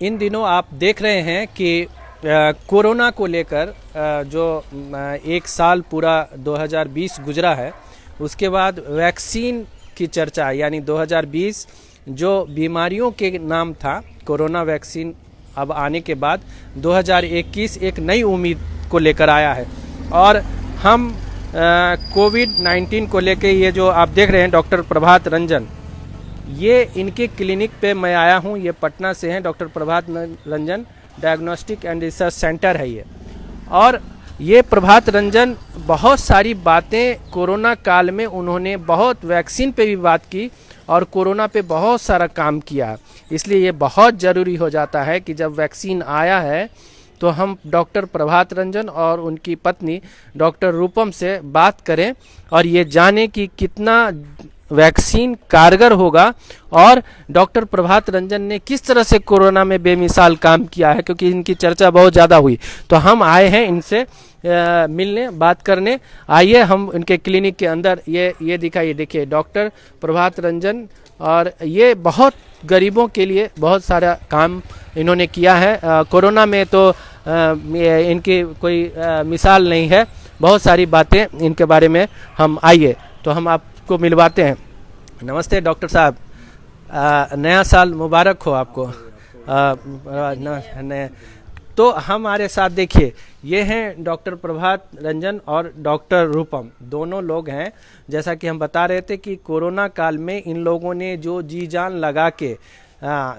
इन दिनों आप देख रहे हैं कि कोरोना को लेकर जो एक साल पूरा 2020 गुजरा है, उसके बाद वैक्सीन की चर्चा यानी 2020 जो बीमारियों के नाम था, कोरोना वैक्सीन अब आने के बाद 2021 एक नई उम्मीद को लेकर आया है। और हम कोविड-19 को लेकर ये जो आप देख रहे हैं डॉक्टर प्रभात रंजन, ये इनके क्लिनिक पे मैं आया हूँ। ये पटना से हैं, doctor Prabhat Ranjan diagnostic and research centre है ये। और ये प्रभात रंजन बहुत सारी बातें कोरोना काल में उन्होंने बहुत वैक्सीन पे भी बात की और कोरोना पे बहुत सारा काम किया। इसलिए ये बहुत ज़रूरी हो जाता है कि जब वैक्सीन आया है तो हम डॉक्टर प्रभात रंजन और उनकी पत्नी डॉक्टर रूपम से बात करें और ये जानें कि कितना वैक्सीन कारगर होगा और डॉक्टर प्रभात रंजन ने किस तरह से कोरोना में बेमिसाल काम किया है, क्योंकि इनकी चर्चा बहुत ज़्यादा हुई। तो हम आए हैं इनसे मिलने, बात करने। आइए हम उनके क्लिनिक के अंदर, ये दिखाइए, देखिए डॉक्टर प्रभात रंजन, और ये बहुत गरीबों के लिए बहुत सारा काम इन्होंने किया है। कोरोना में तो इनकी कोई मिसाल नहीं है, बहुत सारी बातें इनके बारे में हम, आइए तो हम आपको मिलवाते हैं। नमस्ते डॉक्टर साहब, नया साल मुबारक हो आपको। तो हमारे साथ देखिए, ये हैं डॉक्टर प्रभात रंजन और डॉक्टर रूपम, दोनों लोग हैं। जैसा कि हम बता रहे थे कि कोरोना काल में इन लोगों ने जो जी जान लगा के,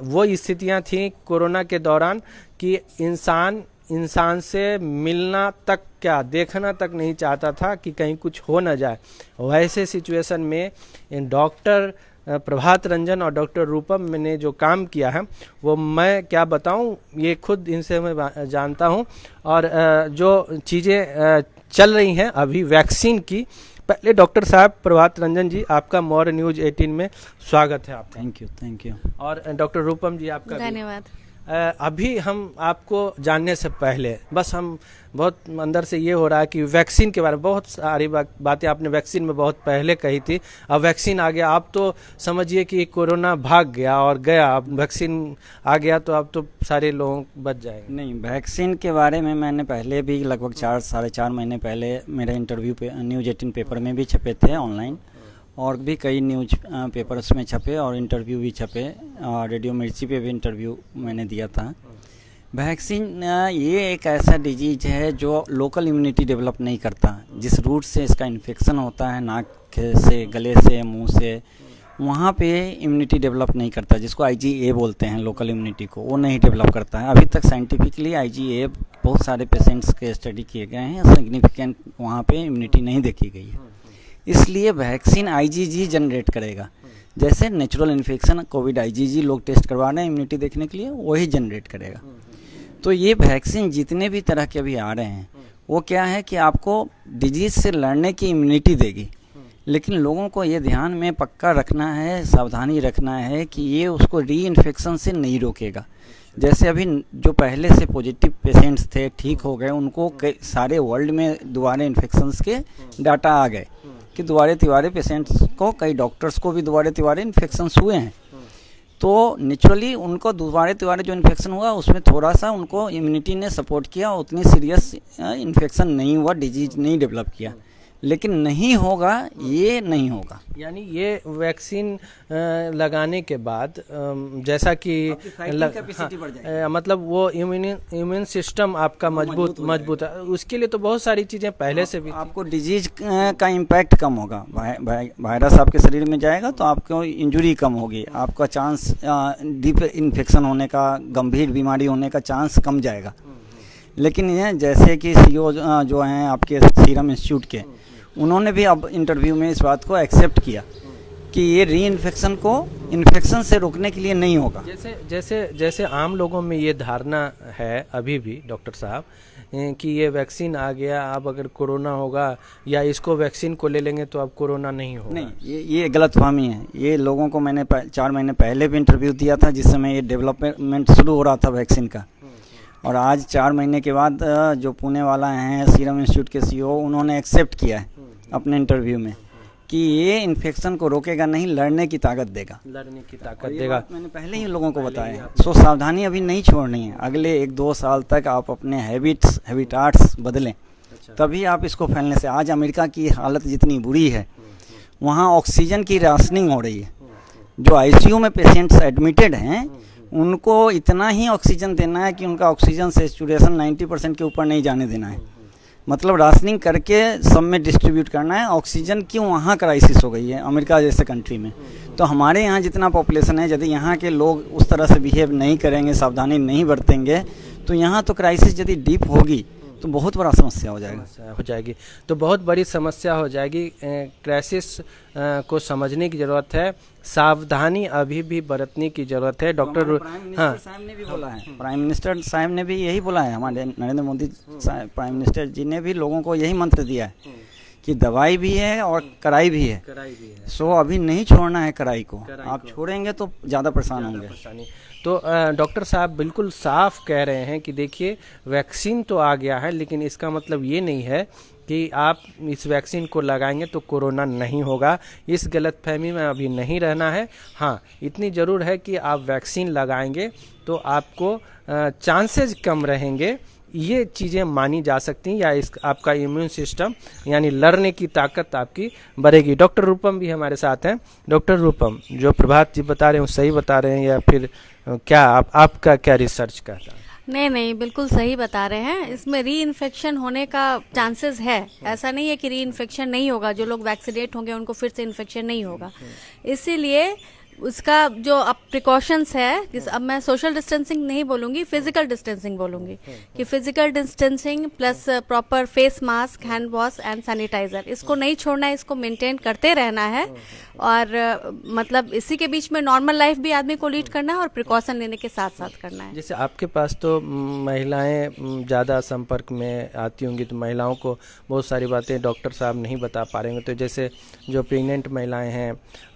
वो स्थितियां थी कोरोना के दौरान कि इंसान से मिलना तक, क्या देखना तक नहीं चाहता था कि कहीं कुछ हो न जाए। वैसे सिचुएशन में इन डॉक्टर प्रभात रंजन और डॉक्टर रूपम ने जो काम किया है वो मैं क्या बताऊं, ये खुद इनसे मैं जानता हूं। और जो चीज़ें चल रही हैं अभी वैक्सीन की, पहले डॉक्टर साहब प्रभात रंजन जी, आपका मौर्य न्यूज़ 18 में स्वागत है आपका। Thank you. और डॉक्टर रूपम जी, आपका धन्यवाद। अभी हम आपको जानने से पहले बस हम बहुत अंदर से ये हो रहा है कि वैक्सीन के बारे में बहुत सारी बातें आपने वैक्सीन में बहुत पहले कही थी। अब वैक्सीन आ गया, आप तो समझिए कि कोरोना भाग गया और गया, अब वैक्सीन आ गया तो अब तो सारे लोग बच जाएंगे। नहीं, वैक्सीन के बारे में मैंने पहले भी लगभग 4-4.5 महीने पहले मेरा इंटरव्यू पे न्यूज़ 18 पेपर में भी छपे थे ऑनलाइन, और भी कई न्यूज पेपर्स में छपे और इंटरव्यू भी छपे, और रेडियो मिर्ची पे भी इंटरव्यू मैंने दिया था। वैक्सीन ये एक ऐसा डिजीज है जो लोकल इम्यूनिटी डेवलप नहीं करता। जिस रूट से इसका इन्फेक्शन होता है, नाक से, गले से, मुंह से, वहाँ पे इम्यूनिटी डेवलप नहीं करता, जिसको IgA बोलते हैं लोकल इम्यूनिटी को, वो नहीं डेवलप करता है। अभी तक साइंटिफिकली IgA बहुत सारे पेशेंट्स के स्टडी किए गए हैं, सिग्निफिकेंट वहाँ पे इम्यूनिटी नहीं देखी गई है। इसलिए वैक्सीन IgG जनरेट करेगा। जैसे नेचुरल इन्फेक्शन कोविड IgG लोग टेस्ट करवा रहे हैं इम्यूनिटी देखने के लिए, वही जनरेट करेगा। तो ये वैक्सीन जितने भी तरह के अभी आ रहे हैं वो क्या है कि आपको डिजीज से लड़ने की इम्यूनिटी देगी, लेकिन लोगों को ये ध्यान में पक्का रखना है, सावधानी रखना है कि ये उसको री इन्फेक्शन से नहीं रोकेगा। जैसे अभी जो पहले से पॉजिटिव पेशेंट्स थे, ठीक हो गए, उनको सारे वर्ल्ड में दोबारा इन्फेक्शंस के डाटा आ गए कि दोबारे तिबारे पेशेंट्स को, कई डॉक्टर्स को भी दोबारे तिबारे इन्फेक्शंस हुए हैं। तो नेचुरली उनको दोबारे तिबारे जो इन्फेक्शन हुआ उसमें थोड़ा सा उनको इम्यूनिटी ने सपोर्ट किया, उतनी सीरियस इन्फेक्शन नहीं हुआ, डिजीज नहीं डेवलप किया। लेकिन नहीं होगा, ये नहीं होगा। यानी ये वैक्सीन लगाने के बाद जैसा कि कैपेसिटी बढ़ जाएगी, मतलब वो इम्यून सिस्टम आपका मजबूत है। उसके लिए तो बहुत सारी चीज़ें पहले से भी आपको डिजीज का इम्पैक्ट कम होगा। वायरस आपके शरीर में जाएगा तो आपको इंजुरी कम होगी, आपका चांस डीप इन्फेक्शन होने का, गंभीर बीमारी होने का चांस कम जाएगा। लेकिन ये जैसे कि CEO जो हैं आपके सीरम इंस्टीट्यूट के, उन्होंने भी अब इंटरव्यू में इस बात को एक्सेप्ट किया कि ये री इन्फेक्शन को इन्फेक्शन से रोकने के लिए नहीं होगा। जैसे आम लोगों में ये धारणा है अभी भी डॉक्टर साहब कि ये वैक्सीन आ गया, अब अगर कोरोना होगा या इसको वैक्सीन को ले लेंगे तो अब कोरोना नहीं होगा। नहीं, ये गलतफहमी है। ये लोगों को मैंने 4 महीने पहले भी इंटरव्यू दिया था, जिस समय ये डेवलपमेंट शुरू हो रहा था वैक्सीन का। और आज 4 महीने के बाद जो पुणे वाला हैं सीरम इंस्टीट्यूट के CEO, उन्होंने एक्सेप्ट किया है अपने इंटरव्यू में कि ये इन्फेक्शन को रोकेगा नहीं, लड़ने की ताकत देगा, लड़ने की ताकत देगा। मैंने पहले ही लोगों को बताया। सो सावधानी अभी नहीं छोड़नी है, अगले 1-2 साल तक आप अपने हैबिटाट्स बदलें, तभी आप इसको फैलने से। आज अमेरिका की हालत जितनी बुरी है, वहाँ ऑक्सीजन की राशनिंग हो रही है। जो आईसीयू में पेशेंट्स एडमिटेड हैं, उनको इतना ही ऑक्सीजन देना है कि उनका ऑक्सीजन सैचुरेशन 90% के ऊपर नहीं जाने देना है। मतलब राशनिंग करके सब में डिस्ट्रीब्यूट करना है। ऑक्सीजन क्यों वहाँ क्राइसिस हो गई है अमेरिका जैसे कंट्री में, तो हमारे यहाँ जितना पॉपुलेशन है, यदि यहाँ के लोग उस तरह से बिहेव नहीं करेंगे, सावधानी नहीं बरतेंगे, तो यहाँ तो क्राइसिस यदि डीप होगी तो बहुत बड़ा समस्या हो जाएगी। तो बहुत बड़ी समस्या हो जाएगी। क्राइसिस को समझने की ज़रूरत है, सावधानी अभी भी बरतने की ज़रूरत है। डॉक्टर साहब ने भी बोला है, प्राइम मिनिस्टर साहब ने भी यही बोला है, हमारे नरेंद्र मोदी प्राइम मिनिस्टर जी ने भी लोगों को यही मंत्र दिया है कि दवाई भी है और कड़ाई भी है। सो अभी नहीं छोड़ना है कड़ाई को, आप छोड़ेंगे तो ज़्यादा परेशान होंगे। तो डॉक्टर साहब बिल्कुल साफ कह रहे हैं कि देखिए वैक्सीन तो आ गया है, लेकिन इसका मतलब ये नहीं है कि आप इस वैक्सीन को लगाएंगे तो कोरोना नहीं होगा। इस गलतफहमी में अभी नहीं रहना है। हाँ, इतनी ज़रूर है कि आप वैक्सीन लगाएंगे तो आपको चांसेस कम रहेंगे, ये चीज़ें मानी जा सकती हैं, या इस आपका इम्यून सिस्टम यानी लड़ने की ताकत आपकी बढ़ेगी। डॉक्टर रूपम भी हमारे साथ हैं। डॉक्टर रूपम, जो प्रभात जी बता रहे हैं वो सही बता रहे हैं या फिर क्या आपका क्या रिसर्च कहता है? नहीं, बिल्कुल सही बता रहे हैं। इसमें री इन्फेक्शन होने का चांसेस है, ऐसा नहीं है कि री इन्फेक्शन नहीं होगा। जो लोग वैक्सीनेट होंगे उनको फिर से इन्फेक्शन नहीं होगा। इसीलिए उसका जो अब प्रिकॉशंस है, अब मैं सोशल डिस्टेंसिंग नहीं बोलूंगी, फिजिकल डिस्टेंसिंग बोलूंगी कि physical distancing plus proper face mask, hand wash and sanitiser, इसको नहीं छोड़ना है, इसको मेंटेन करते रहना है। और मतलब इसी के बीच में नॉर्मल लाइफ भी आदमी को लीड करना है और प्रिकॉशन लेने के साथ साथ करना है। जैसे आपके पास तो महिलाएं ज़्यादा संपर्क में आती होंगी, तो महिलाओं को बहुत सारी बातें डॉक्टर साहब नहीं बता पा रहे होंगे। तो जैसे जो प्रेग्नेंट महिलाएं हैं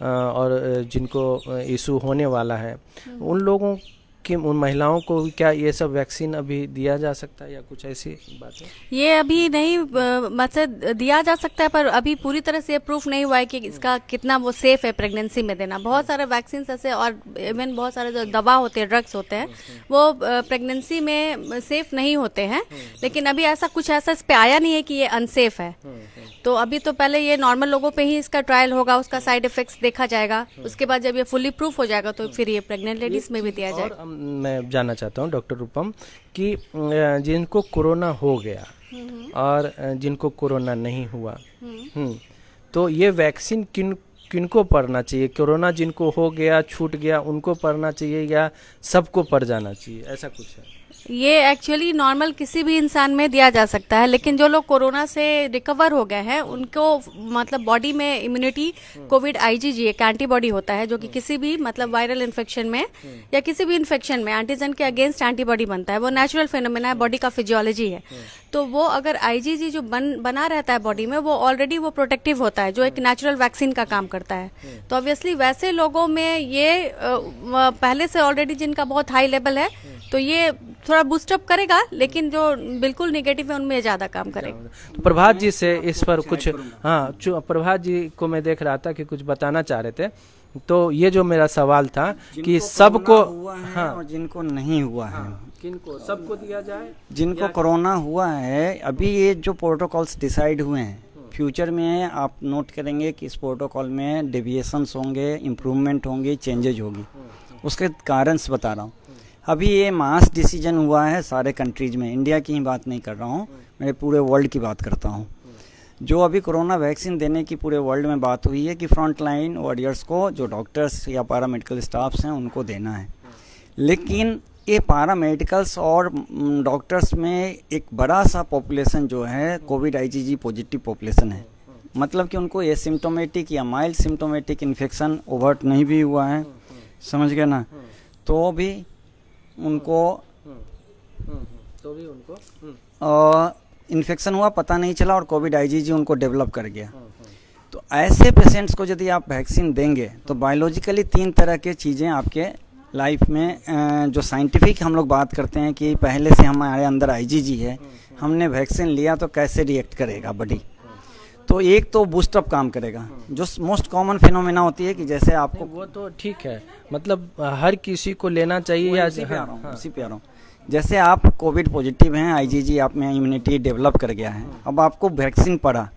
और जिनको इशू होने वाला है, उन लोगों की, उन महिलाओं को क्या ये सब वैक्सीन अभी दिया जा सकता है या कुछ ऐसी बात है? ये अभी नहीं मतलब दिया जा सकता है, पर अभी पूरी तरह से प्रूफ नहीं हुआ है कि इसका कितना वो सेफ है प्रेगनेंसी में देना। बहुत सारे वैक्सीन ऐसे और इवन बहुत सारे जो दवा होते हैं, ड्रग्स होते हैं, वो प्रेगनेंसी में सेफ नहीं होते हैं। लेकिन अभी ऐसा कुछ ऐसा इस पे आया नहीं है कि ये अनसेफ है। तो अभी तो पहले ये नॉर्मल लोगों पे ही इसका ट्रायल होगा, उसका साइड इफेक्ट्स देखा जाएगा। उसके बाद जब ये फुली प्रूफ हो जाएगा तो फिर ये प्रेग्नेंट लेडीज में भी दिया जाएगा। मैं जानना चाहता हूँ डॉक्टर रूपम कि जिनको कोरोना हो गया और जिनको कोरोना नहीं हुआ, तो ये वैक्सीन किनको पड़ना चाहिए? कोरोना जिनको हो गया, छूट गया, उनको पड़ना चाहिए या सबको पड़ जाना चाहिए, ऐसा कुछ है? ये एक्चुअली नॉर्मल किसी भी इंसान में दिया जा सकता है, लेकिन जो लोग कोरोना से रिकवर हो गए हैं उनको मतलब बॉडी में इम्यूनिटी, कोविड आईजीजी एक एंटीबॉडी होता है जो कि किसी भी मतलब वायरल इन्फेक्शन में या किसी भी इन्फेक्शन में एंटीजन के अगेंस्ट एंटीबॉडी बनता है। वो नेचुरल फिनोमेना है, बॉडी का फिजियोलॉजी है। तो वो अगर आईजीजी जो बना रहता है बॉडी में, वो ऑलरेडी वो प्रोटेक्टिव होता है, जो एक नेचुरल वैक्सीन का काम करता है। तो ऑब्वियसली वैसे लोगों में ये पहले से ऑलरेडी जिनका बहुत हाई लेवल है, तो ये थोड़ा बूस्टअप करेगा, लेकिन जो बिल्कुल नेगेटिव है उनमें ज्यादा काम करेगा। तो प्रभात जी से इस पर कुछ, हाँ, प्रभात जी को मैं देख रहा था कि कुछ बताना चाह रहे थे। तो ये जो मेरा सवाल था कि सबको, हाँ, और जिनको नहीं हुआ है, किनको सबको दिया जाए? जिनको कोरोना हुआ है, अभी ये जो प्रोटोकॉल्स डिसाइड हुए हैं, फ्यूचर में आप नोट करेंगे कि इस प्रोटोकॉल में डेविएशंस होंगे, इम्प्रूवमेंट होंगे, चेंजेज होगी। उसके कारण से बता रहा हूँ। अभी ये मास डिसीजन हुआ है सारे कंट्रीज में, इंडिया की ही बात नहीं कर रहा हूँ, मैं पूरे वर्ल्ड की बात करता हूँ। जो अभी कोरोना वैक्सीन देने की पूरे वर्ल्ड में बात हुई है कि फ्रंट लाइन वॉरियर्स को, जो डॉक्टर्स या पैरामेडिकल स्टाफ्स हैं, उनको देना है। लेकिन ये पैरामेडिकल्स और डॉक्टर्स में एक बड़ा सा पॉपुलेशन जो है कोविड आईजीजी पॉजिटिव पॉपुलेशन है। मतलब कि उनको एसिम्टोमेटिक या माइल्ड सिम्टोमेटिक इन्फेक्शन ओवर्ट नहीं भी हुआ है, समझ गए ना, तो भी उनको इन्फेक्शन हुआ, पता नहीं चला और कोविड आईजीजी उनको डेवलप कर गया। तो ऐसे पेशेंट्स को यदि आप वैक्सीन देंगे तो बायोलॉजिकली 3 तरह के चीज़ें आपके लाइफ में, जो साइंटिफिक हम लोग बात करते हैं कि पहले से हमारे अंदर आईजीजी है, हमने वैक्सीन लिया तो कैसे रिएक्ट करेगा बॉडी। तो एक तो बूस्टअप काम करेगा, जो मोस्ट कॉमन फिनोमेना होती है कि जैसे आपको वो तो ठीक है, मतलब हर किसी को लेना चाहिए या उसी पे आ रहा हूँ। जैसे आप कोविड पॉजिटिव हैं, आईजीजी आप में इम्यूनिटी डेवलप कर गया है, अब आपको वैक्सीन पड़ा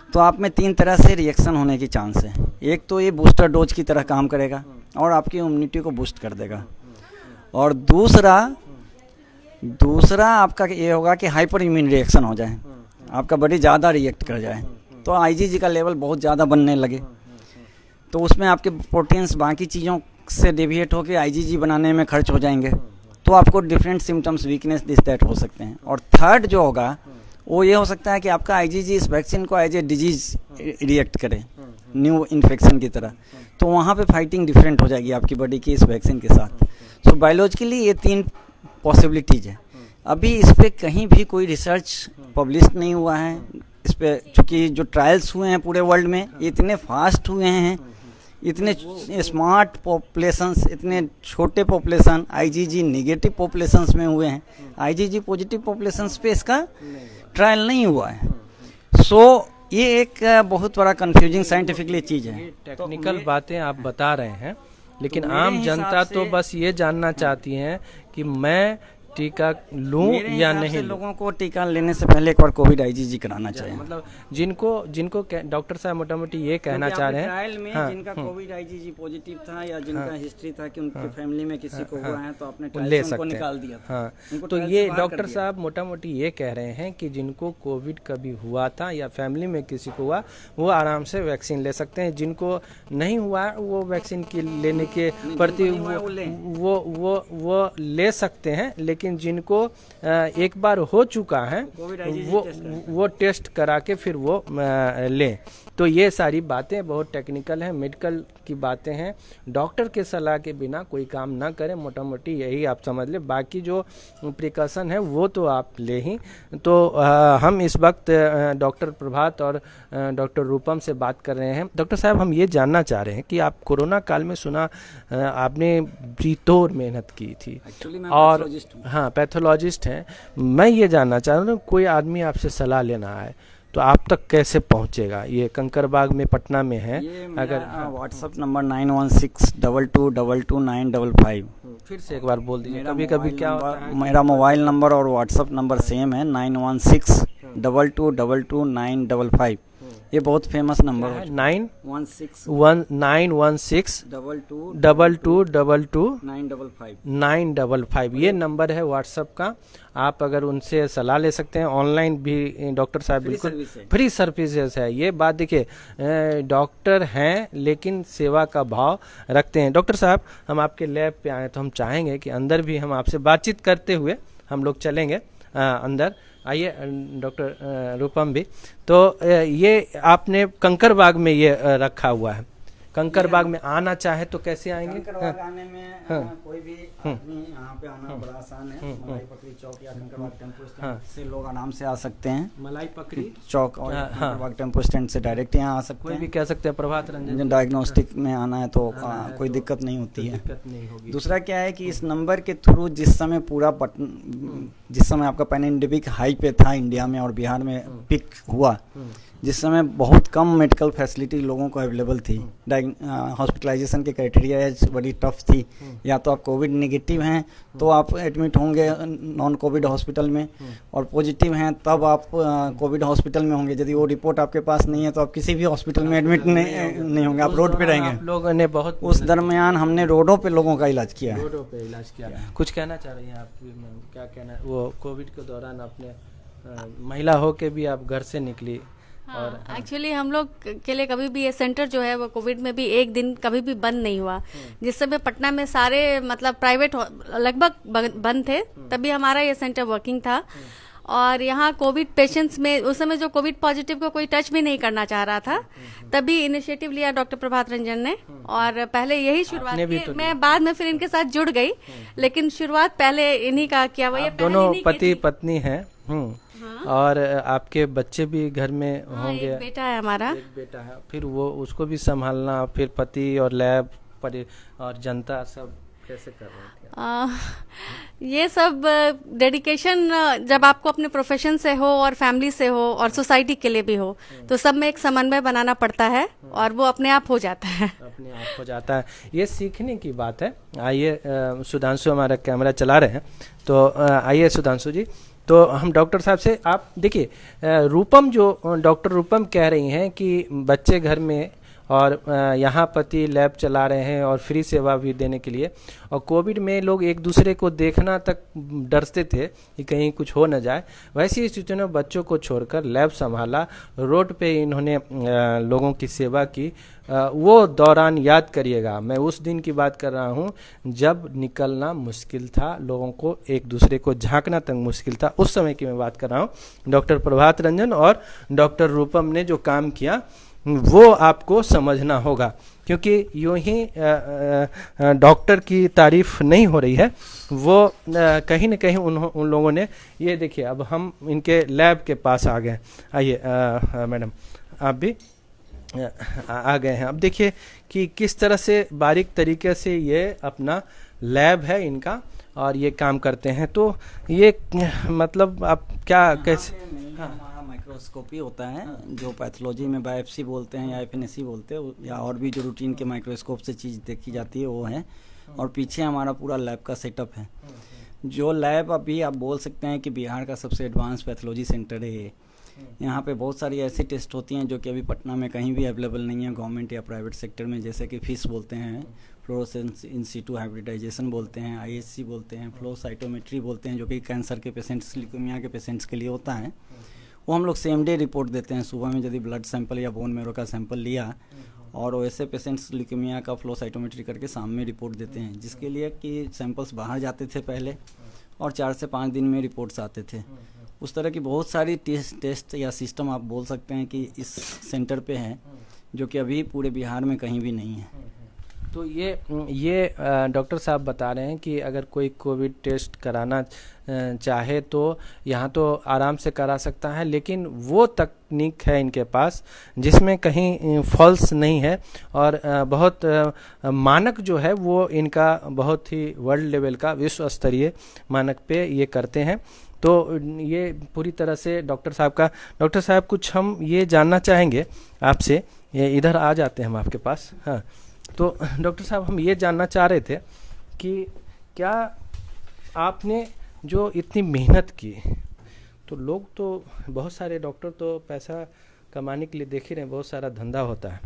तो आप में 3 तरह से रिएक्शन होने की चांस है। एक तो ये बूस्टर डोज की तरह काम करेगा और आपकी इम्यूनिटी को बूस्ट कर देगा, और दूसरा आपका ये होगा कि हाइपर इम्यून रिएक्शन हो जाए, आपका बॉडी ज़्यादा रिएक्ट कर जाए, तो आईजीजी का लेवल बहुत ज़्यादा बनने लगे, तो उसमें आपके प्रोटीन्स बाकी चीज़ों से डेविएट होकर आईजीजी बनाने में खर्च हो जाएंगे, तो आपको different symptoms, weakness, this that हो सकते हैं। और थर्ड जो होगा वो ये हो सकता है कि आपका आईजीजी इस वैक्सीन को एज ए डिजीज रिएक्ट करे, न्यू इन्फेक्शन की तरह, तो वहाँ पे फाइटिंग डिफरेंट हो जाएगी आपकी बॉडी की इस वैक्सीन के साथ। सो बायोलॉजिकली ये 3 पॉसिबिलिटीज है। अभी इस पर कहीं भी कोई रिसर्च पब्लिश नहीं हुआ है इस पर, चूँकि जो ट्रायल्स हुए हैं पूरे वर्ल्ड में इतने फास्ट हुए हैं, इतने स्मार्ट पॉपुलेशंस, इतने छोटे पॉपुलेशन आईजीजी नेगेटिव पॉपुलेशंस में हुए हैं, आईजीजी पॉजिटिव पॉपुलेशंस पे इसका ट्रायल नहीं हुआ है। सो ये एक बहुत बड़ा कंफ्यूजिंग साइंटिफिकली चीज़ है। टेक्निकल बातें आप बता रहे हैं, लेकिन आम जनता तो बस ये जानना चाहती है कि मैं टीका लूं या नहीं लूं। लोगों को टीका लेने से पहले एक बार कोविड आईजीजी कराना चाहिए। मतलब जिनको डॉक्टर साहब मोटा मोटी ये कहना चाह रहे हैं, ट्रायल में जिनका कोविड आईजीजी पॉजिटिव था या जिनका हिस्ट्री था कि उनके फैमिली में किसी को हुआ है, तो आपने ले ट्रायल को निकाल दिया था। हाँ, तो ये डॉक्टर साहब मोटा मोटी ये कह रहे हैं कि जिनको कोविड कभी हुआ था या फैमिली में किसी को हुआ, वो आराम से वैक्सीन ले सकते हैं, जिनको नहीं हुआ वो वैक्सीन की लेने के प्रति वो ले सकते हैं, लेकिन जिनको एक बार हो चुका है वो टेस्ट करा के फिर वो लें। तो ये सारी बातें बहुत टेक्निकल हैं, मेडिकल की बातें हैं, डॉक्टर के सलाह के बिना कोई काम ना करें, मोटा मोटी यही आप समझ लें। बाकी जो प्रिकॉशन है वो तो आप ले ही। तो हम इस वक्त डॉक्टर प्रभात और डॉक्टर रूपम से बात कर रहे हैं। डॉक्टर साहब, हम ये जानना चाह रहे हैं कि आप कोरोना काल में सुना आपने बेतौर मेहनत की थी और हाँ पैथोलॉजिस्ट हैं, मैं ये जानना चाह रहा हूँ कोई आदमी आपसे सलाह लेना आए तो आप तक कैसे पहुंचेगा? ये कंकरबाग में पटना में है। अगर व्हाट्सएप नंबर 9162222955। फिर से एक बार बोल दीजिए। कभी कभी क्या होता है, मेरा मोबाइल नंबर और व्हाट्सएप नंबर सेम है 9162222955। ये बहुत फेमस नंबर है। 9162222955 ये नंबर है व्हाट्सएप का। आप अगर उनसे सलाह ले सकते हैं, ऑनलाइन भी डॉक्टर साहब बिल्कुल फ्री सर्विसेज है। ये बात देखिए, डॉक्टर हैं लेकिन सेवा का भाव रखते हैं। डॉक्टर साहब, हम आपके लैब पे आए तो हम चाहेंगे कि अंदर भी हम आपसे बातचीत करते हुए हम लोग चलेंगे अंदर। आइए डॉक्टर रूपम भी। तो ये आपने कंकरबाग में ये रखा हुआ है, कंकरबाग में आना चाहे तो कैसे आएंगे? कंकरबाग आने में कोई भी आदमी यहाँ पे आना बड़ा आसान है। मलाई पकड़ी चौक या कंकरबाग टेम्पो स्टैंड से लोग आराम से आ सकते हैं। मलाई पकड़ी चौक और कंकरबाग टेम्पो स्टैंड से डायरेक्ट यहाँ आ सकते हैं। कोई भी कह सकते हैं प्रभात रंजन डायग्नोस्टिक में आना है तो कोई दिक्कत नहीं होती है। दिक्कत नहीं होगी। दूसरा क्या है कि इस नंबर के थ्रू जिस समय जिस समय आपका पैंडेमिक हाई पे था इंडिया में और बिहार में पिक हुआ, जिस समय बहुत कम मेडिकल फैसिलिटी लोगों को अवेलेबल थी, हॉस्पिटलाइजेशन के क्राइटेरिया बड़ी टफ थी, या तो आप कोविड नेगेटिव हैं तो आप एडमिट होंगे नॉन कोविड हॉस्पिटल में, और पॉजिटिव हैं तब आप कोविड हॉस्पिटल में होंगे। यदि वो रिपोर्ट आपके पास नहीं है तो आप किसी भी हॉस्पिटल में एडमिट नहीं होंगे, आप रोड पे रहेंगे। लोगों ने बहुत उस दरमियान हमने रोडों पे लोगों का इलाज किया है। रोडों पे इलाज किया। कुछ कहना चाह रही हैं आप? क्या कहना है? वो कोविड के दौरान आपने महिला हो के भी आप घर से निकली। और एक्चुअली हम लोग के लिए कभी भी ये सेंटर जो है वो कोविड में भी एक दिन कभी भी बंद नहीं हुआ। जिस समय पटना में सारे मतलब प्राइवेट लगभग बंद थे, तभी हमारा ये सेंटर वर्किंग था। और यहाँ कोविड पेशेंट्स में उस समय जो कोविड पॉजिटिव को कोई टच भी नहीं करना चाह रहा था, तभी इनिशिएटिव लिया डॉक्टर प्रभात रंजन ने। और पहले यही शुरुआत की, मैं बाद में फिर इनके साथ जुड़ गई, लेकिन शुरुआत पहले इन्हीं का किया हुआ। दोनों पति पत्नी हैं और आपके बच्चे भी घर में होंगे? एक बेटा है हमारा। एक बेटा है, फिर वो उसको भी संभालना, फिर पति और लैब और जनता सब कैसे कर रहे थे? ये सब डेडिकेशन जब आपको अपने प्रोफेशन से हो और फैमिली से हो और सोसाइटी के लिए भी हो, तो सब में एक समन्वय बनाना पड़ता है और वो अपने आप हो जाता है। अपने आप हो जाता है, ये सीखने की बात है। आइए सुधांशु हमारा कैमरा चला रहे हैं, तो आइए सुधांशु जी, तो हम डॉक्टर साहब से, आप देखिए रूपम जो डॉक्टर रूपम कह रही हैं कि बच्चे घर में और यहाँ पति लैब चला रहे हैं और फ्री सेवा भी देने के लिए, और कोविड में लोग एक दूसरे को देखना तक डरते थे कि कहीं कुछ हो न जाए, वैसी स्थिति में बच्चों को छोड़कर लैब संभाला, रोड पे इन्होंने लोगों की सेवा की। वो दौरान याद करिएगा, मैं उस दिन की बात कर रहा हूँ जब निकलना मुश्किल था, लोगों को एक दूसरे को झांकना तक मुश्किल था, उस समय की मैं बात कर रहा हूँ। डॉक्टर प्रभात रंजन और डॉक्टर रूपम ने जो काम किया वो आपको समझना होगा, क्योंकि यूं ही डॉक्टर की तारीफ नहीं हो रही है, वो कहीं न कहीं उन लोगों ने, ये देखिए अब हम इनके लैब के पास आ गए। आइए मैडम, आप भी आ गए हैं। अब देखिए कि किस तरह से बारीक तरीके से ये अपना लैब है इनका और ये काम करते हैं। तो ये मतलब आप क्या कैसे, हमारा माइक्रोस्कोपी होता है जो पैथोलॉजी में बायोप्सी बोलते हैं या एफएनएसी बोलते हैं, या और भी जो रूटीन के माइक्रोस्कोप से चीज़ देखी जाती है वो है, और पीछे हमारा पूरा लैब का सेटअप है। जो लैब अभी आप बोल सकते हैं कि बिहार का सबसे एडवांस पैथोलॉजी सेंटर है ये। यहाँ पे बहुत सारी ऐसी टेस्ट होती हैं जो कि अभी पटना में कहीं भी अवेलेबल नहीं है, गवर्नमेंट या प्राइवेट सेक्टर में, जैसे कि फिश बोलते हैं, फ्लोरोसेंस इन सीटू हाइब्रिडाइजेशन बोलते हैं, आईएससी बोलते हैं, फ्लो साइटोमेट्री बोलते हैं, जो कि कैंसर के पेशेंट्स, ल्यूकेमिया के पेशेंट्स के लिए होता है। वो हम लोग सेम डे रिपोर्ट देते हैं। सुबह में यदि ब्लड सैंपल या बोन मैरो का सैंपल लिया और वैसे पेशेंट्स ल्यूकेमिया का फ्लो साइटोमेट्री करके शाम में रिपोर्ट देते हैं, जिसके लिए कि सैंपल्स बाहर जाते थे पहले और 4 से 5 दिन में रिपोर्ट्स आते थे। उस तरह की बहुत सारी टेस्ट या सिस्टम आप बोल सकते हैं कि इस सेंटर पे है, जो कि अभी पूरे बिहार में कहीं भी नहीं है। तो ये डॉक्टर साहब बता रहे हैं कि अगर कोई कोविड टेस्ट कराना चाहे तो यहाँ तो आराम से करा सकता है, लेकिन वो तकनीक है इनके पास जिसमें कहीं फॉल्स नहीं है, और बहुत मानक जो है वो इनका बहुत ही वर्ल्ड लेवल का, विश्व स्तरीय मानक पे ये करते हैं। तो ये पूरी तरह से डॉक्टर साहब कुछ हम ये जानना चाहेंगे आपसे, ये इधर आ जाते हैं हम आपके पास। हाँ, तो डॉक्टर साहब हम ये जानना चाह रहे थे कि क्या आपने जो इतनी मेहनत की, तो लोग तो बहुत सारे डॉक्टर तो पैसा कमाने के लिए देख ही रहे हैं, बहुत सारा धंधा होता है।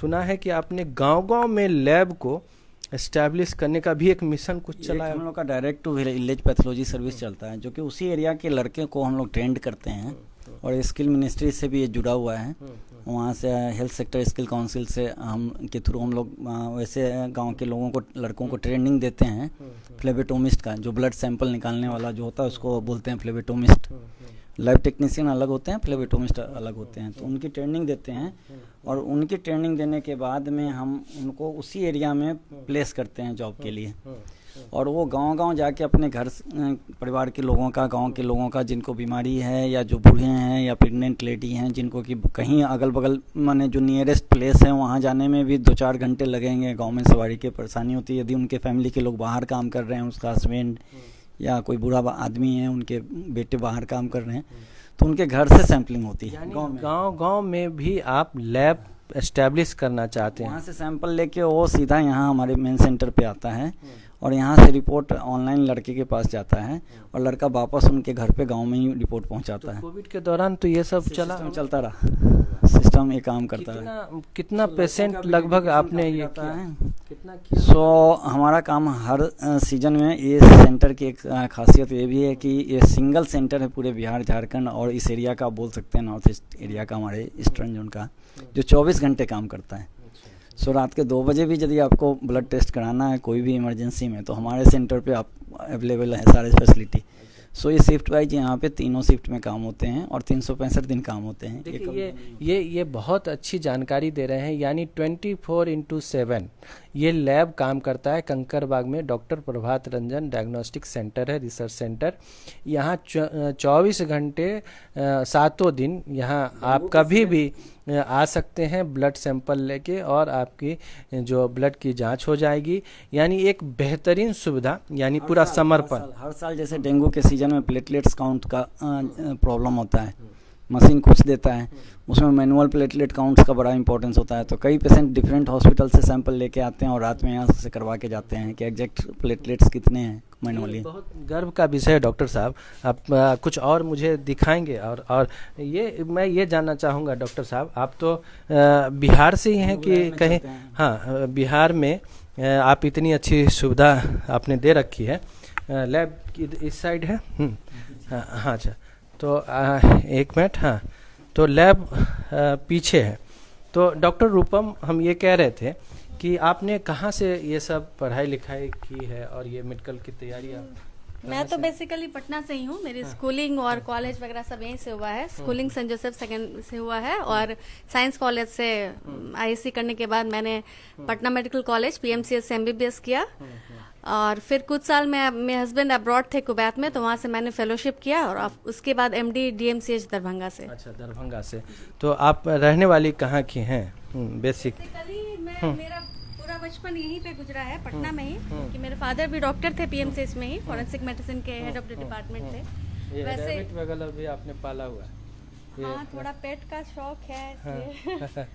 सुना है कि आपने गांव-गांव में लैब को एस्टैब्लिश करने का भी एक मिशन कुछ चलाया। हम लोग का direct to village pathology service चलता है, जो कि उसी एरिया के लड़के को हम लोग ट्रेंड करते हैं, और स्किल मिनिस्ट्री से भी ये जुड़ा हुआ है। वहाँ से हेल्थ सेक्टर स्किल काउंसिल से हम के थ्रू हम लोग वैसे गांव के लोगों को, लड़कों को ट्रेनिंग देते हैं फ्लेबेटोमिस्ट का, जो ब्लड सैंपल निकालने वाला जो होता है उसको बोलते हैं फ्लेबेटोमिस्ट। लैब टेक्नीशियन अलग होते हैं, फ्लेबेटोमिस्ट अलग होते हैं, तो उनकी ट्रेनिंग देते हैं, और उनकी ट्रेनिंग देने के बाद में हम उनको उसी एरिया में प्लेस करते हैं जॉब के लिए, और वो गांव-गांव जाके अपने घर परिवार के लोगों का, गांव के लोगों का, जिनको बीमारी है या जो बूढ़े हैं या प्रेग्नेंट लेडी हैं, जिनको कि कहीं अगल बगल माने जो नियरेस्ट प्लेस है वहाँ जाने में भी 2-4 घंटे लगेंगे, गांव में सवारी की परेशानी होती है। यदि उनके फैमिली के लोग बाहर काम कर रहे हैं, उसका हस्बैंड या कोई बूढ़ा आदमी है, उनके बेटे बाहर काम कर रहे हैं, तो उनके घर से सैंपलिंग होती है। गांव में भी आप लैब एस्टैब्लिश करना चाहते हैं? वहाँ से सैंपल लेके वो सीधा यहाँ हमारे मेन सेंटर पे आता है, और यहाँ से रिपोर्ट ऑनलाइन लड़के के पास जाता है, और लड़का वापस उनके घर पे गांव में ही रिपोर्ट पहुँचाता है। कोविड के दौरान तो ये सब चलता रहा, सिस्टम ये काम करता है। कितना पेशेंट लगभग आपने ये किया है? कितना किया? हमारा काम हर सीजन में, ये सेंटर की एक खासियत ये भी है कि ये सिंगल सेंटर है पूरे बिहार झारखंड और इस एरिया का, बोल सकते हैं नॉर्थ ईस्ट एरिया का, हमारे ईस्टर्न जोन का, जो 24 घंटे काम करता है। रात के 2 बजे भी यदि आपको ब्लड टेस्ट कराना है कोई भी इमरजेंसी में, तो हमारे सेंटर पे आप अवेलेबल है सारे फैसिलिटी। ये शिफ्ट वाइज यहाँ पे तीनों शिफ्ट में काम होते हैं और 365 दिन काम होते हैं। देखिए ये बहुत अच्छी जानकारी दे रहे हैं, यानी 24/7 ये लैब काम करता है कंकरबाग में। Doctor Prabhat Ranjan diagnostic centre है, रिसर्च सेंटर। यहाँ 24 घंटे 7 दिन यहाँ आप कभी भी आ सकते हैं ब्लड सैंपल लेके, और आपकी जो ब्लड की जांच हो जाएगी। यानी एक बेहतरीन सुविधा, यानी पूरा समर्पण। हर साल जैसे डेंगू के सीजन में प्लेटलेट्स काउंट का प्रॉब्लम होता है, मशीन कुछ देता है, उसमें मैनुअल प्लेटलेट काउंट्स का बड़ा इंपॉर्टेंस होता है। तो कई पेशेंट डिफरेंट हॉस्पिटल से सैंपल लेके आते हैं और रात में यहाँ से करवा के जाते हैं कि एग्जैक्ट प्लेटलेट्स कितने हैं मैनुअली। बहुत गर्व का विषय है डॉक्टर साहब। आप कुछ और मुझे दिखाएंगे? और ये मैं ये जानना चाहूँगा डॉक्टर साहब, आप तो बिहार से ही हैं कि कहीं? हाँ, बिहार में आप इतनी अच्छी सुविधा आपने दे रखी है। लैब इस साइड है। हाँ, अच्छा, तो 1 मिनट। हाँ, तो लैब पीछे है। तो डॉक्टर रूपम, हम ये कह रहे थे कि आपने कहाँ से ये सब पढ़ाई लिखाई की है और ये मेडिकल की तैयारियाँ? मैं तो बेसिकली पटना से ही हूँ। मेरी स्कूलिंग और कॉलेज वगैरह सब यहीं से हुआ है। स्कूलिंग सेंट जोसेफ सेकेंड से हुआ है, और साइंस कॉलेज से आईएससी करने के बाद मैंने पटना मेडिकल कॉलेज पीएमसीएस से एमबीबीएस किया। और फिर कुछ साल मेरे हस्बैंड अब्रॉड थे कुवैत में, तो वहाँ से मैंने फेलोशिप किया, और उसके बाद एमडी डीएमसीएच दरभंगा से। अच्छा, दरभंगा से। तो आप रहने वाली कहाँ की हैं? बेसिकली मेरा पूरा बचपन यहीं पे गुजरा है, पटना में ही, क्योंकि मेरे फादर भी डॉक्टर थे पीएमसीएच में ही, फॉरेंसिक मेडिसिन के हेड ऑफ द डिपार्टमेंट थे। वैसे रैबिट वगैरह भी आपने पाला हुआ है? हाँ, थोड़ा पेट का शौक है इसलिए।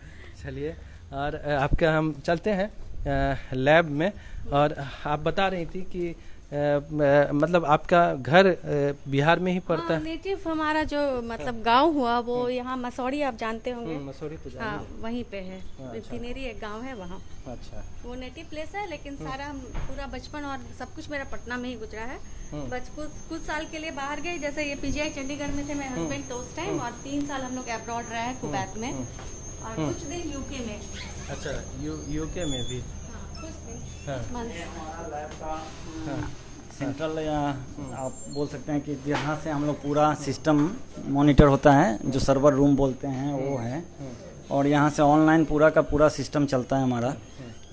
चलिए, और आपके हम चलते हैं लैब में। और आप बता रही थी कि मतलब आपका घर बिहार में ही पड़ता है? नेटिव हमारा जो मतलब गांव हुआ वो यहाँ मसौड़ी, आप जानते होंगे। मसौड़ी तो जानते हैं। हाँ, वहीं पे है। तिनेरी एक गांव है वहाँ। अच्छा, वो नेटिव प्लेस है, लेकिन सारा पूरा बचपन और सब कुछ मेरा पटना में ही गुजरा है। कुछ साल के लिए बाहर गए, जैसे ये पीजीआई चंडीगढ़ में थे मेरे हस्बैंड तो उस टाइम, और 3 साल हम लोग अब्रॉड रहे हैं कुवैत में, और कुछ दिन यूके में। अच्छा, यूके में भी? सेंट्रल आप बोल सकते हैं कि यहाँ से हम लोग पूरा सिस्टम मॉनिटर होता है, जो सर्वर रूम बोलते हैं वो है, और यहाँ से ऑनलाइन पूरा का पूरा सिस्टम चलता है हमारा।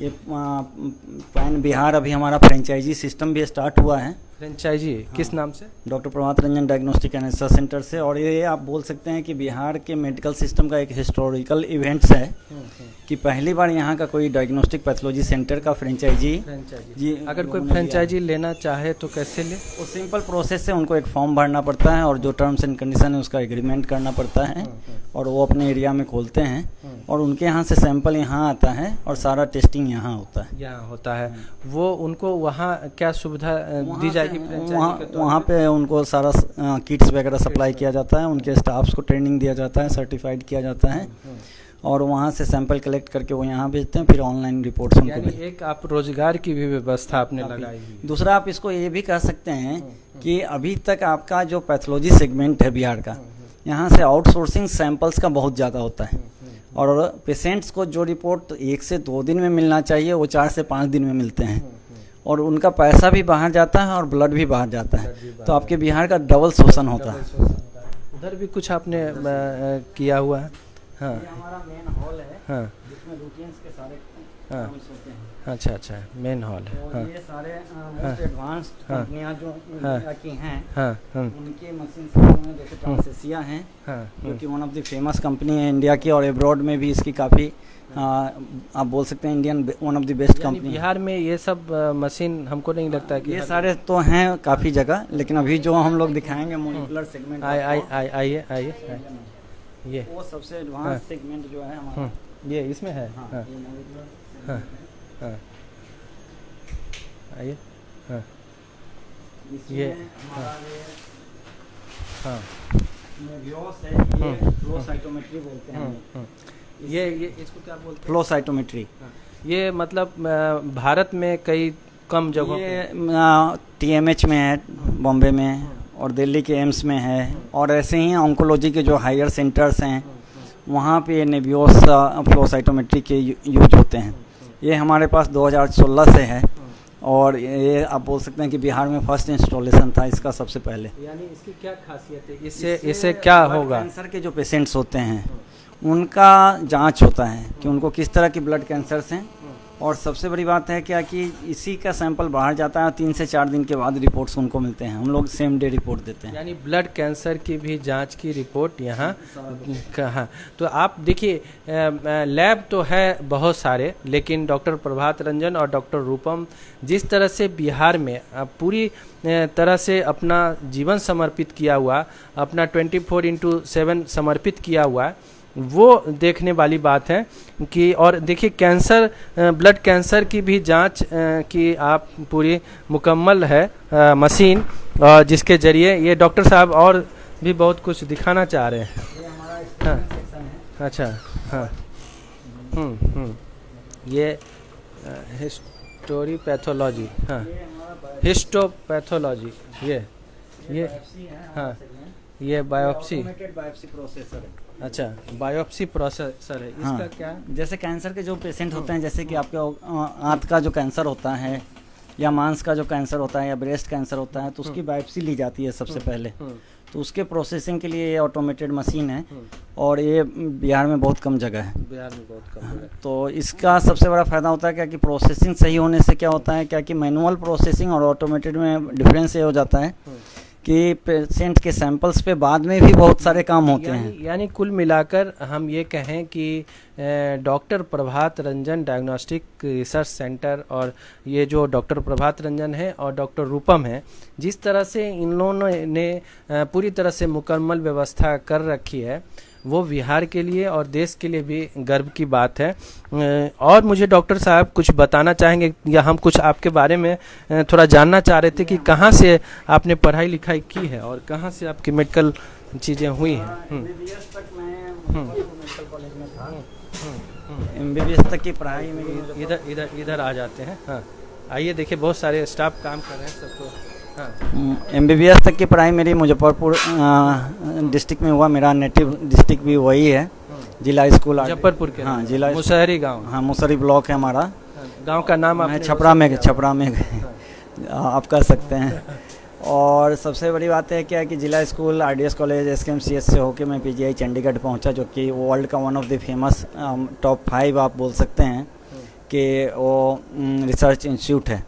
ये पैन बिहार अभी हमारा फ्रेंचाइजी सिस्टम भी स्टार्ट हुआ है। फ्रेंचाइजी किस नाम से? Doctor Prabhat Ranjan diagnostic and research centre से। और ये आप बोल सकते हैं कि बिहार के मेडिकल सिस्टम का एक हिस्टोरिकल इवेंट्स है कि पहली बार यहाँ का कोई डायग्नोस्टिक पैथोलॉजी सेंटर का फ्रेंचाइजी जी, अगर कोई फ्रेंचाइजी लेना चाहे तो कैसे ले? वो सिंपल प्रोसेस से उनको एक फॉर्म भरना पड़ता है, और जो टर्म्स एंड कंडीशन है उसका एग्रीमेंट करना पड़ता है, और वो अपने एरिया में खोलते हैं, और उनके यहाँ से सैंपल यहाँ आता है, और सारा टेस्टिंग यहाँ होता है। यहाँ होता है। वो उनको वहाँ क्या सुविधा दी जाएगी? वहाँ पे उनको सारा किट्स वगैरह सप्लाई किया जाता है, उनके स्टाफ्स को ट्रेनिंग दिया जाता है, सर्टिफाइड किया जाता है, और वहाँ से सैंपल कलेक्ट करके वो यहाँ भेजते हैं, फिर ऑनलाइन रिपोर्ट्स उनको भेजते हैं। एक आप रोजगार की भी व्यवस्था आपने लगाई। दूसरा आप इसको ये भी कह सकते हैं कि अभी तक आपका जो पैथोलॉजी सेगमेंट है बिहार का, यहाँ से आउटसोर्सिंग सैंपल्स का बहुत ज़्यादा होता है, और पेशेंट्स को जो रिपोर्ट 1 से 2 दिन में मिलना चाहिए वो 4 से 5 दिन में मिलते हैं, और उनका पैसा भी बाहर जाता है और ब्लड भी बाहर जाता है। तो आपके बिहार का डबल शोषण होता है। उधर भी कुछ आपने किया हुआ है? हाँ, ये हमारा मेन हॉल है। हाँ, जिसमें रूटीन्स के सारे हाँ, होते हैं। अच्छा, मेन हॉल है। और हाँ, ये सारे मोस्ट एडवांस्ड कंपनियां जो इंडिया की हैं, उनके मशीन जैसे ट्रांसेसिया हैं, जो कि one of the famous company है इंडिया की, और एब्रॉड में भी इसकी काफ़ी आप बोल सकते हैं Indian one of the best company. Bihar में ये सब मशीन हमको नहीं लगता कि ये सारे तो हैं काफ़ी जगह, लेकिन अभी जो हम लोग दिखाएंगे मॉलिक्यूलर सेगमेंट, आइए ये वो सबसे एडवांस सेगमेंट जो है हमारा, ये इसमें है। आइए। ये नेवियोस है, ये फ्लो साइटोमेट्री बोलते हैं। ये इसको क्या बोलते हैं? Flow cytometry. ये मतलब भारत में कई कम जगहों पे टीएमएच में है, बॉम्बे में, और दिल्ली के एम्स में है, और ऐसे ही ऑन्कोलॉजी के जो हायर सेंटर्स हैं वहाँ पे नेवियोस फ्लो साइटोमेट्री के यूज होते हैं। ये हमारे पास 2016 से है, और ये आप बोल सकते हैं कि बिहार में फर्स्ट इंस्टॉलेशन था इसका सबसे पहले। यानी इसकी क्या खासियत है? इससे क्या होगा? कैंसर के जो पेशेंट्स होते हैं उनका जांच होता है कि उनको किस तरह की ब्लड कैंसर्स हैं, और सबसे बड़ी बात है क्या कि इसी का सैंपल बाहर जाता है, 3 से 4 दिन के बाद रिपोर्ट्स उनको मिलते हैं। हम लोग सेम डे रिपोर्ट देते हैं। यानी ब्लड कैंसर की भी जांच की रिपोर्ट यहाँ कहाँ। तो आप देखिए लैब तो है बहुत सारे, लेकिन डॉक्टर प्रभात रंजन और डॉक्टर रूपम जिस तरह से बिहार में पूरी तरह से अपना जीवन समर्पित किया हुआ, अपना 24/7 समर्पित किया हुआ, वो देखने वाली बात है कि। और देखिए कैंसर, ब्लड कैंसर की भी जांच की आप पूरी मुकम्मल है मशीन, जिसके जरिए ये डॉक्टर साहब और भी बहुत कुछ दिखाना चाह रहे हैं। ये हमारा हाँ, अच्छा, हाँ, ये हिस्टोरी पैथोलॉजी, हाँ, हिस्टोपैथोलॉजी, ये हाँ, ये बायोप्सी प्रोसेसर है। अच्छा, बायोप्सी प्रोसेसर है इसका। हाँ, क्या जैसे कैंसर के जो पेशेंट होते हैं, जैसे कि आपके आंत का जो कैंसर होता है या मांस का जो कैंसर होता है या ब्रेस्ट कैंसर होता है, तो उसकी बायोप्सी ली जाती है सबसे पहले। तो उसके प्रोसेसिंग के लिए ये ऑटोमेटेड मशीन है और ये बिहार में बहुत कम जगह है। बिहार में बहुत कम है। तो इसका सबसे बड़ा फ़ायदा होता है क्या कि प्रोसेसिंग सही होने से क्या होता है क्या कि मैनुअल प्रोसेसिंग और ऑटोमेटेड में डिफरेंस ये हो जाता है कि पेशेंट के सैंपल्स पे बाद में भी बहुत सारे काम होते हैं। यानी कुल मिलाकर हम ये कहें कि doctor Prabhat Ranjan diagnostic research centre और ये जो डॉक्टर प्रभात रंजन है और डॉक्टर रूपम है, जिस तरह से इन लोगों ने पूरी तरह से मुकम्मल व्यवस्था कर रखी है, वो बिहार के लिए और देश के लिए भी गर्व की बात है। और मुझे डॉक्टर साहब कुछ बताना चाहेंगे या हम कुछ आपके बारे में थोड़ा जानना चाह रहे थे कि कहाँ से आपने पढ़ाई लिखाई की है और कहाँ से आपकी मेडिकल चीज़ें हुई हैं। MBBS तक की पढ़ाई मेरी इधर आ जाते हैं। हाँ, आइए, देखिए बहुत सारे स्टाफ काम कर रहे हैं सबको। हाँ, MBBS तक की पढ़ाई मेरी मुजफ्फरपुर डिस्ट्रिक्ट में हुआ। मेरा नेटिव डिस्ट्रिक्ट भी वही है, जिला स्कूल मुजफ्फरपुर के। हाँ, जिला मुसहरी गांव। हाँ, मुसहरी ब्लॉक है हमारा। गांव का नाम आप छपरा में आप कह सकते हैं। और सबसे बड़ी बात है क्या कि जिला स्कूल, RDS कॉलेज, SKMCS से होके मैं PGI चंडीगढ़ पहुंचा, जो कि वर्ल्ड का one of the famous top 5 आप बोल सकते हैं कि वो रिसर्च इंस्टीट्यूट है।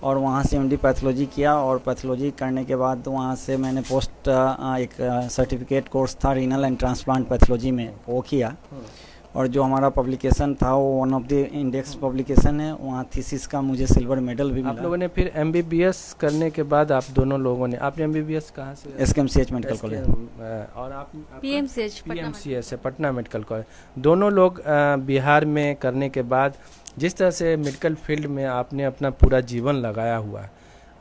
और वहाँ से MD पैथोलॉजी किया और पैथोलॉजी करने के बाद वहाँ से मैंने पोस्ट एक सर्टिफिकेट कोर्स था रीनल एंड ट्रांसप्लांट पैथोलॉजी में, वो किया। और जो हमारा पब्लिकेशन था वो one of the index publication है, वहाँ थीसिस का मुझे सिल्वर मेडल भी मिला। आप लोगों ने फिर MBBS करने के बाद आप दोनों लोगों ने, आपने MBBS कहाँ से? SKMCH medical college. और आप PMCH है पटना मेडिकल कॉलेज। दोनों लोग बिहार में करने के बाद जिस तरह से मेडिकल फील्ड में आपने अपना पूरा जीवन लगाया हुआ है,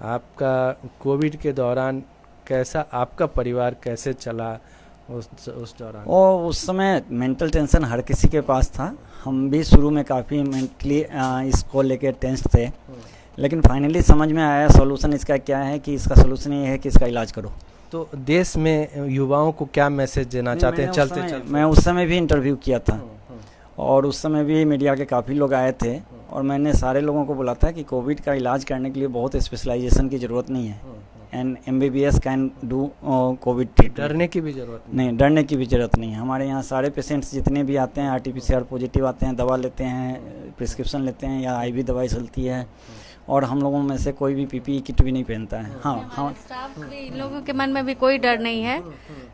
आपका कोविड के दौरान कैसा, आपका परिवार कैसे चला उस दौरान? और उस समय मेंटल टेंशन हर किसी के पास था। हम भी शुरू में काफ़ी मेंटली इसको लेके टेंस थे, लेकिन फाइनली समझ में आया सॉल्यूशन इसका क्या है कि इसका सॉल्यूशन ये है कि इसका इलाज करो। तो देश में युवाओं को क्या मैसेज देना चाहते हैं चलते चलते? मैं उस समय भी इंटरव्यू किया था और उस समय भी मीडिया के काफ़ी लोग आए थे और मैंने सारे लोगों को बोला था कि कोविड का इलाज करने के लिए बहुत स्पेशलाइजेशन की ज़रूरत नहीं है, and MBBS can do Covid treatment. डरने की भी ज़रूरत नहीं, डरने की भी ज़रूरत नहीं है। हमारे यहाँ सारे पेशेंट्स जितने भी आते हैं RT-PCR पॉजिटिव आते हैं, दवा लेते हैं, प्रिस्क्रिप्शन लेते हैं या IV दवाई चलती है, और हम लोगों में से कोई भी PPE किट भी नहीं पहनता है। हाँ, स्टाफ भी, इन लोगों के मन में भी कोई डर नहीं है।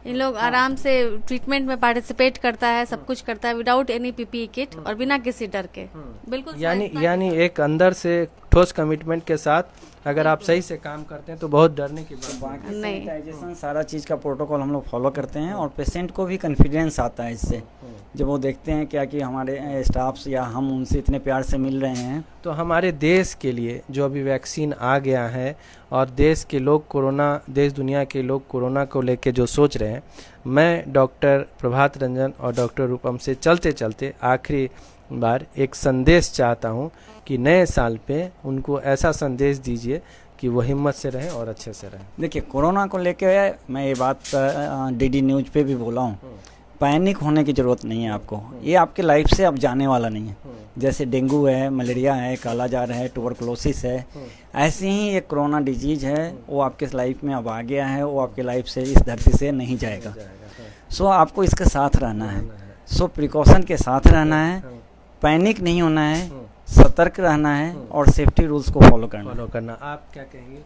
इन लोग आराम से ट्रीटमेंट में पार्टिसिपेट करता है, सब कुछ करता है विदाउट एनी PPE किट और बिना किसी डर के। बिल्कुल यानी एक अंदर से ठोस कमिटमेंट के साथ अगर आप सही से काम करते हैं तो बहुत डरने की बात नहीं। सैनिटाइजेशन सारा चीज़ का प्रोटोकॉल हम लोग फॉलो करते हैं और पेशेंट को भी कॉन्फिडेंस आता है इससे, जब वो देखते हैं क्या कि हमारे स्टाफ्स या हम उनसे इतने प्यार से मिल रहे हैं। तो हमारे देश के लिए जो अभी वैक्सीन आ गया है और देश के लोग कोरोना, देश दुनिया के लोग कोरोना को लेके जो सोच रहे हैं, मैं डॉक्टर प्रभात रंजन और डॉक्टर रूपम से चलते चलते आखिरी बार एक संदेश चाहता हूं कि नए साल पे उनको ऐसा संदेश दीजिए कि वो हिम्मत से रहें और अच्छे से रहें। देखिए, कोरोना को लेके मैं ये बात DD न्यूज़ पे भी बोला हूँ, पैनिक होने की ज़रूरत नहीं है आपको। ये आपके लाइफ से अब जाने वाला नहीं है। जैसे डेंगू है, मलेरिया है, कालाजार है, ट्यूबरकुलोसिस है, ऐसे ही एक कोरोना डिजीज़ है, वो आपके लाइफ में अब आ गया है, वो आपके लाइफ से, इस धरती से नहीं जाएगा। सो आपको इसके साथ रहना है, सो प्रिकॉशन के साथ रहना है, पैनिक नहीं होना है, सतर्क रहना है और सेफ्टी रूल्स को फॉलो करना है। फॉलो करना। आप क्या कहेंगे?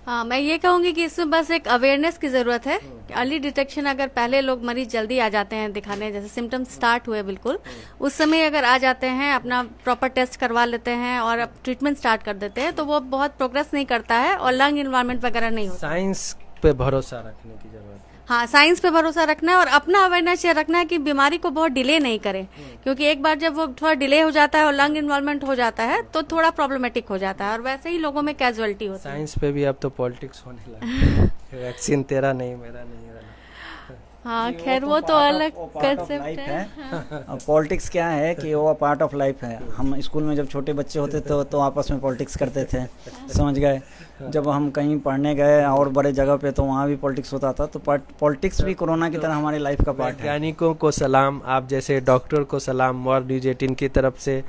हाँ, मैं ये कहूंगी कि इसमें बस एक अवेयरनेस की जरूरत है। अर्ली डिटेक्शन, अगर पहले लोग मरीज जल्दी आ जाते हैं दिखाने, जैसे सिम्टम्स स्टार्ट हुए बिल्कुल उस समय अगर आ जाते हैं, अपना प्रॉपर टेस्ट करवा लेते हैं और अब ट्रीटमेंट स्टार्ट कर देते हैं, तो वो बहुत प्रोग्रेस नहीं करता है और लंग इन्वायरमेंट वगैरह नहीं होता। साइंस पे भरोसा रखने की जरूरत है। हाँ, साइंस पे भरोसा रखना है और अपना अवेयरनेस ये रखना है कि बीमारी को बहुत डिले नहीं करें, क्योंकि एक बार जब वो थोड़ा डिले हो जाता है और लंग इन्वॉल्वमेंट हो जाता है तो थोड़ा प्रॉब्लमेटिक हो जाता है और वैसे ही लोगों में कैजुअलिटी होती है। साइंस पे भी अब तो पॉलिटिक्स होने लगा। वैक्सीन तेरा नहीं, मेरा नहीं वाला। हाँ, खैर वो तो अलग कंसेप्ट है। पॉलिटिक्स क्या है कि वो पार्ट ऑफ लाइफ है। हम स्कूल में जब छोटे बच्चे होते तो आपस में पॉलिटिक्स करते थे, समझ गए। जब हम कहीं पढ़ने गए और बड़े जगह पे तो वहाँ भी पॉलिटिक्स होता था। तो पॉलिटिक्स भी कोरोना की तरह हमारी लाइफ का पार्ट है। वैज्ञानिकों को सलाम, आप जैसे डॉक्टर को सलाम। मॉर न्यूज 18 की तरफ से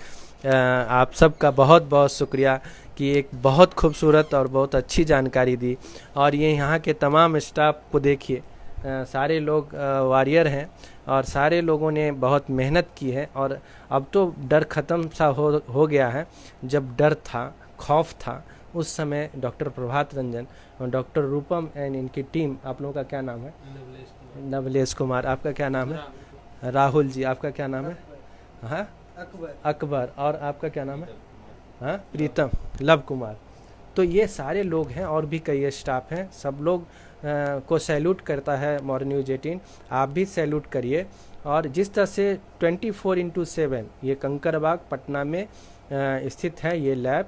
आप सबका बहुत बहुत शुक्रिया कि एक बहुत खूबसूरत और बहुत अच्छी जानकारी दी। और ये यहाँ के तमाम स्टाफ को देखिए, सारे लोग वॉरियर हैं और सारे लोगों ने बहुत मेहनत की है। और अब तो डर ख़त्म सा हो गया है। जब डर था, खौफ था, उस समय डॉक्टर प्रभात रंजन और डॉक्टर रूपम एंड इनकी टीम, आप लोगों का क्या नाम है? नवलेश कुमार। आपका क्या नाम है? राहुल जी। आपका क्या नाम है? हाँ, अकबर। और आपका क्या नाम है? हाँ, प्रीतम, लव कुमार। तो ये सारे लोग हैं और भी कई स्टाफ हैं। सब लोग को सैल्यूट करता है मॉर न्यूज 18। आप भी सैल्यूट करिए। और जिस तरह से 24/7 ये कंकड़बाग पटना में स्थित है ये lab,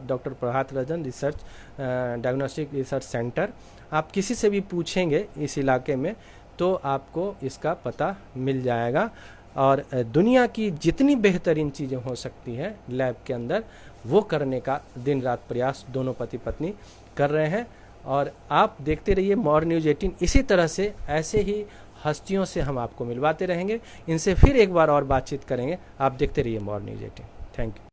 doctor Prabhat Ranjan research diagnostic research centre, आप किसी से भी पूछेंगे इस इलाके में तो आपको इसका पता मिल जाएगा। और दुनिया की जितनी बेहतरीन चीज़ें हो सकती हैं लैब के अंदर, वो करने का दिन रात प्रयास दोनों पति पत्नी कर रहे हैं। और आप देखते रहिए मॉर न्यूज 18। इसी तरह से ऐसे ही हस्तियों से हम आपको मिलवाते रहेंगे। इनसे फिर एक बार और बातचीत करेंगे। आप देखते रहिए मॉर न्यूज 18। Thank you.